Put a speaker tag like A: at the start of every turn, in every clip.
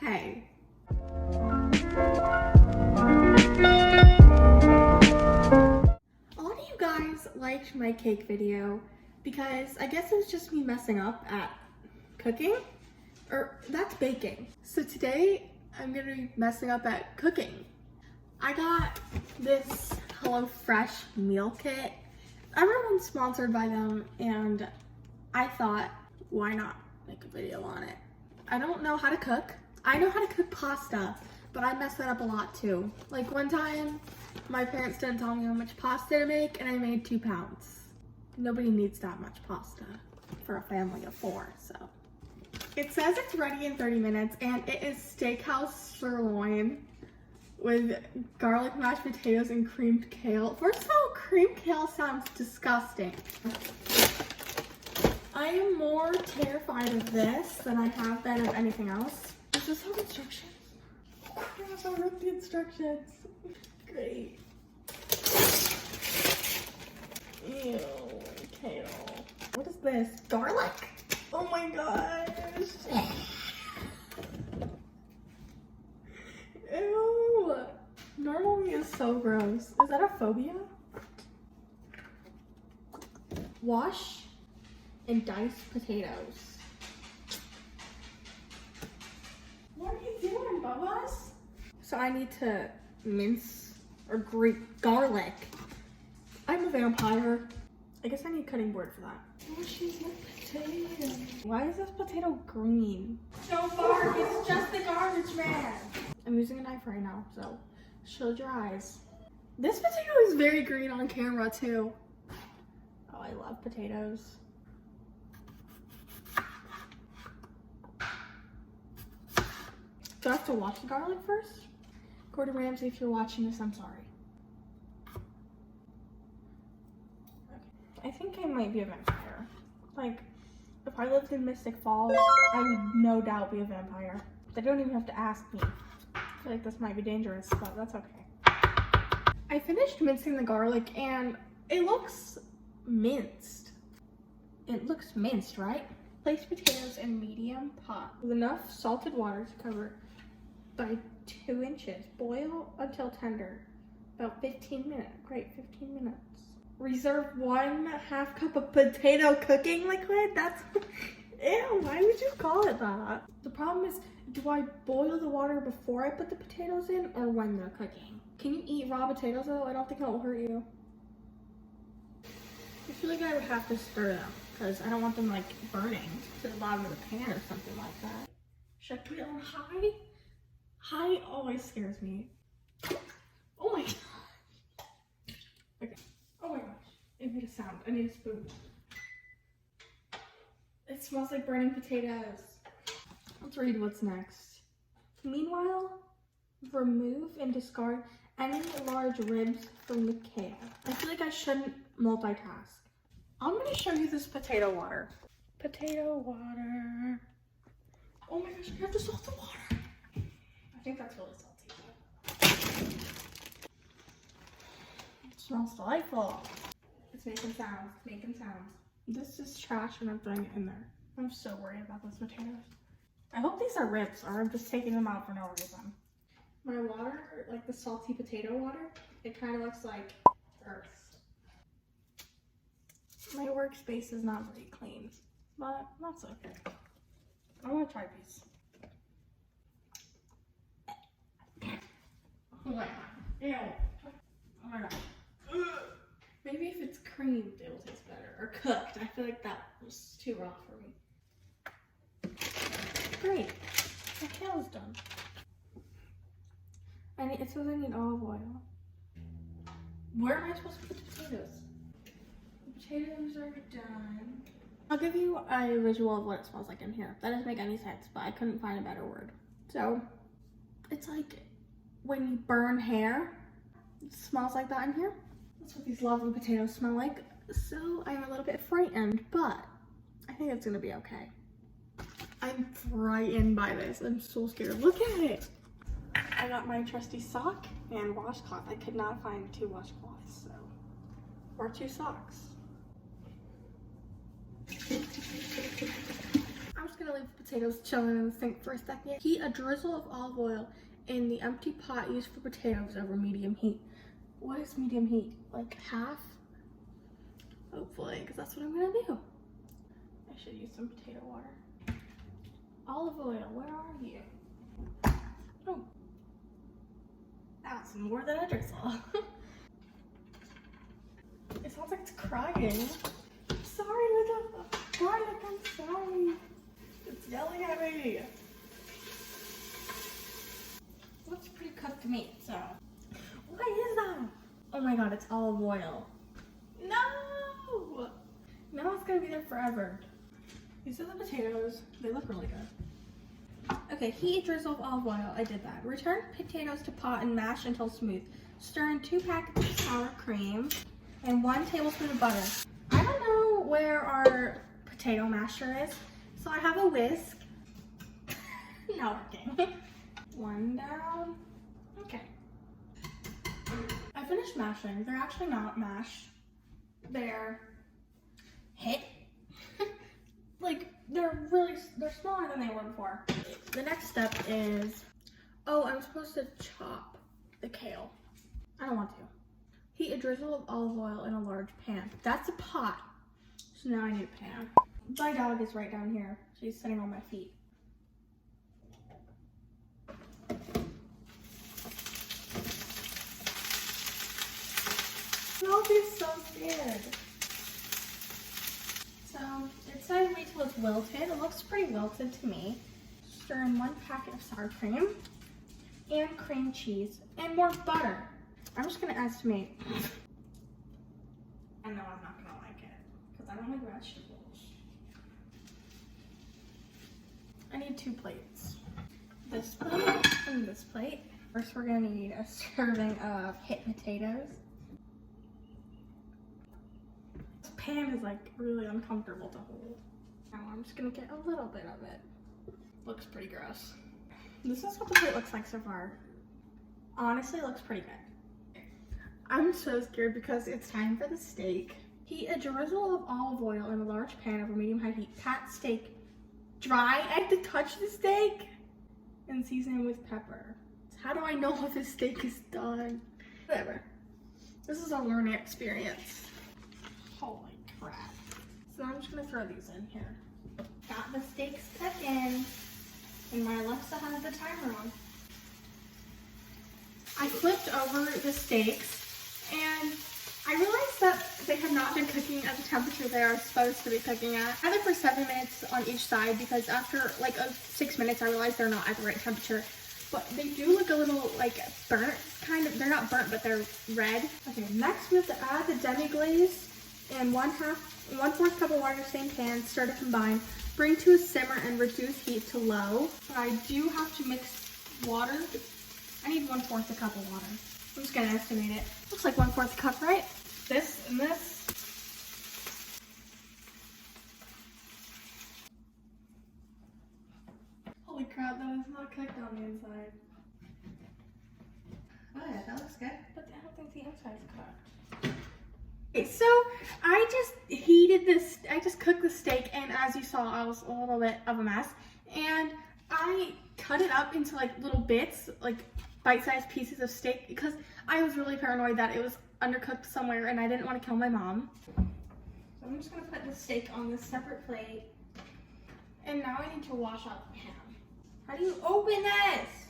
A: Hey. A lot of you guys liked my cake video because I guess it was just me messing up at cooking, or that's baking. So today I'm gonna be messing up at cooking. I got this HelloFresh meal kit. Everyone's sponsored by them and I thought, why not make a video on it? I don't know how to cook. I know how to cook pasta, but I mess that up a lot too. Like one time, my parents didn't tell me how much pasta to make and I made 2 pounds. Nobody needs that much pasta for a family of 4, so. It says it's ready in 30 minutes and it is steakhouse sirloin with garlic mashed potatoes and creamed kale. First of all, creamed kale sounds disgusting. I am more terrified of this than I have been of anything else. Does this have instructions? Oh crap, I wrote the instructions. Great. Ew, kale. What is this? Garlic? Oh my gosh. Ew. Normal meat is so gross. Is that a phobia? Wash and dice potatoes. What are you doing, Bubba's? So I need to mince or grate garlic. I'm a vampire. I guess I need a cutting board for that. Oh, she's a potato. Why is this potato green? Don't bark, it's just the garbage man. I'm using a knife right now, so shield your eyes. This potato is very green on camera too. Oh, I love potatoes. Do I have to wash the garlic first? Gordon Ramsay, if you're watching this, I'm sorry. Okay. I think I might be a vampire. Like, if I lived in Mystic Falls, I would no doubt be a vampire. They don't even have to ask me. I feel like this might be dangerous, but that's okay. I finished mincing the garlic and it looks minced. It looks minced, right? Place potatoes in medium pot with enough salted water to cover by 2 inches. Boil until tender. About 15 minutes. Great, 15 minutes. Reserve 1/2 cup of potato cooking liquid? That's, ew, why would you call it that? The problem is, do I boil the water before I put the potatoes in or when they're cooking? Can you eat raw potatoes though? I don't think that will hurt you. I feel like I would have to stir them because I don't want them like burning to the bottom of the pan or something like that. Should I put it on high? High always scares me. Oh my god. Okay. Oh my gosh. It made a sound. I need a spoon. It smells like burning potatoes. Let's read what's next. Meanwhile, remove and discard any large ribs from the kale. I feel like I shouldn't multitask. I'm gonna show you this potato water. Potato water. Oh my gosh, I have to salt the water. I think that's really salty. It smells delightful. It's making sounds, This is trash and I'm throwing it in there. I'm so worried about those potatoes. I hope these are ribs or I'm just taking them out for no reason. My water, like the salty potato water, it kind of looks like earth. My workspace is not very clean, but that's okay. I want to try these. Oh my god. Ew. Oh my god. Ugh. Maybe if it's creamed, it will taste better. Or cooked. I feel like that was too raw for me. Great. My kale's done. It says I need olive oil. Where am I supposed to put the potatoes? The potatoes are done. I'll give you a visual of what it smells like in here. That doesn't make any sense, but I couldn't find a better word. So, it's like when you burn hair. It smells like that in here. That's what these lovely potatoes smell like. So, I'm a little bit frightened, but I think it's gonna be okay. I'm frightened by this. I'm so scared. Look at it. I got my trusty sock and washcloth. I could not find 2 washcloths, so, or 2 socks. I I'm just gonna leave the potatoes chilling in the sink for a second. Heat a drizzle of olive oil in the empty pot used for potatoes over medium heat. What is medium heat? Like half? Hopefully, because that's what I'm gonna do. I should use some potato water. Olive oil, where are you? Oh, that's more than a drizzle. It sounds like it's crying. Sorry, little garlic, I'm sorry. It's yelling at me. Looks pretty cooked meat, so. What is that? Oh my god, it's olive oil. No! Now it's gonna be there forever. These are the potatoes. They look really good. Okay, heat a drizzle of olive oil. I did that. Return potatoes to pot and mash until smooth. Stir in 2 packets of sour cream and 1 tablespoon of butter. I don't know where our potato masher is, so I have a whisk. Not working. 1 down. Okay. I finished mashing. They're actually not mashed. They're hit. Like, they're smaller than they were before. The next step is, oh, I'm supposed to chop the kale. I don't want to. Heat a drizzle of olive oil in a large pan. That's a pot. So now I need a pan. My dog is right down here. She's sitting on my feet. I'll be so scared. So it says wait till it's wilted. It looks pretty wilted to me. Stir in 1 packet of sour cream and cream cheese and more butter. I'm just gonna estimate. I know I'm not gonna like it because I don't like vegetables. I need 2 plates. This plate and this plate. First we're gonna need a serving of hit potatoes. This pan is like really uncomfortable to hold. Now I'm just gonna get a little bit of it. Looks pretty gross. This is what the plate looks like so far. Honestly, it looks pretty good. I'm so scared because it's time for the steak. Heat a drizzle of olive oil in a large pan over medium-high heat. Pat steak dry. I have to touch the steak and season it with pepper. How do I know if the steak is done? Whatever. This is a learning experience. Holy crap. So I'm just gonna throw these in here. Got the steaks cut in, and my Alexa has the timer on. I flipped over the steaks, and I realized that they had not been cooking at the temperature they are supposed to be cooking at. I had them for 7 minutes on each side because after like 6 minutes, I realized they're not at the right temperature. But they do look a little like burnt, kind of. They're not burnt, but they're red. Okay, next we have to add the demi-glaze and 1/4 cup of water in the same pan. Stir to combine. Bring to a simmer and reduce heat to low. But I do have to mix water. I need 1/4 cup of water. I'm just gonna estimate it. Looks like 1/4 cup, right? This and this. Holy crap, that is not cooked on the inside. Oh yeah, that looks good. But I don't think the inside's cooked. Okay, so I just cooked the steak, and as you saw, I was a little bit of a mess. And I cut it up into like little bits, like bite-sized pieces of steak, because I was really paranoid that it was undercooked somewhere and I didn't want to kill my mom. So I'm just gonna put the steak on this separate plate. And now I need to wash out the pan. How do you open this?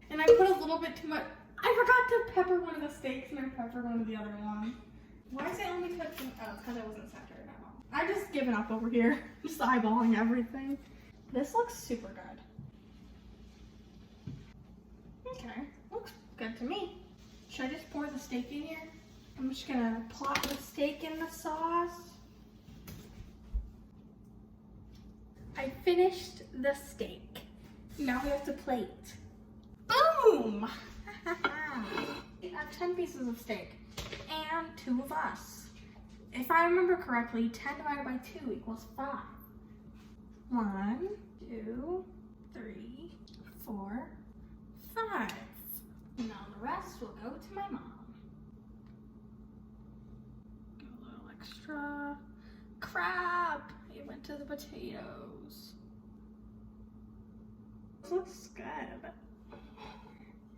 A: And I put a little bit too much. I forgot to pepper one of the steaks and I peppered one of the other one. Why is it only cooking? Oh, because it wasn't centered at all. I've just given up over here. Just eyeballing everything. This looks super good. Okay, looks good to me. Should I just pour the steak in here? I'm just gonna plop the steak in the sauce. I finished the steak. Now we have to plate. Boom! We have 10 pieces of steak and 2 of us. If I remember correctly, 10 divided by 2 equals 5. 1, 2, 3, 4, 5. Now the rest will go to my mom. A little extra. crap! It went to the potatoes. This looks good.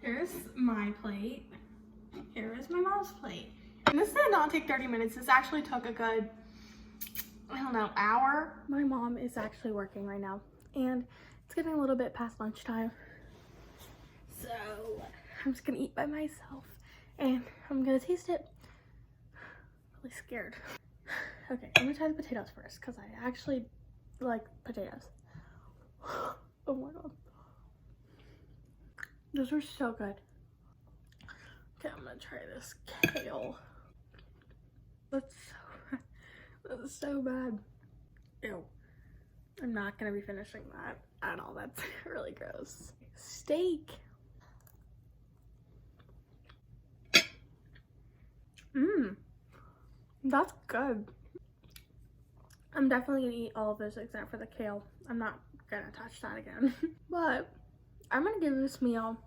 A: Here's my plate. Here is my mom's plate. And this did not take 30 minutes. This actually took a good, I don't know, hour. My mom is actually working right now, and it's getting a little bit past lunchtime. So I'm just gonna eat by myself, and I'm gonna taste it. I'm really scared. Okay, I'm gonna try the potatoes first, because I actually like potatoes. Oh my god. Those are so good. Okay, I'm gonna try this kale. That's so bad. Ew. I'm not gonna be finishing that at all. That's really gross. Steak. Mmm. That's good. I'm definitely gonna eat all of this except for the kale. I'm not gonna touch that again. But I'm gonna give this meal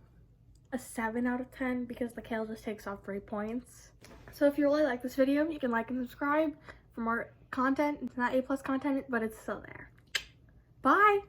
A: a 7 out of 10 because the kale just takes off 3 points. So if you really like this video, you can like and subscribe for more content. It's not A+ content, but it's still there. Bye!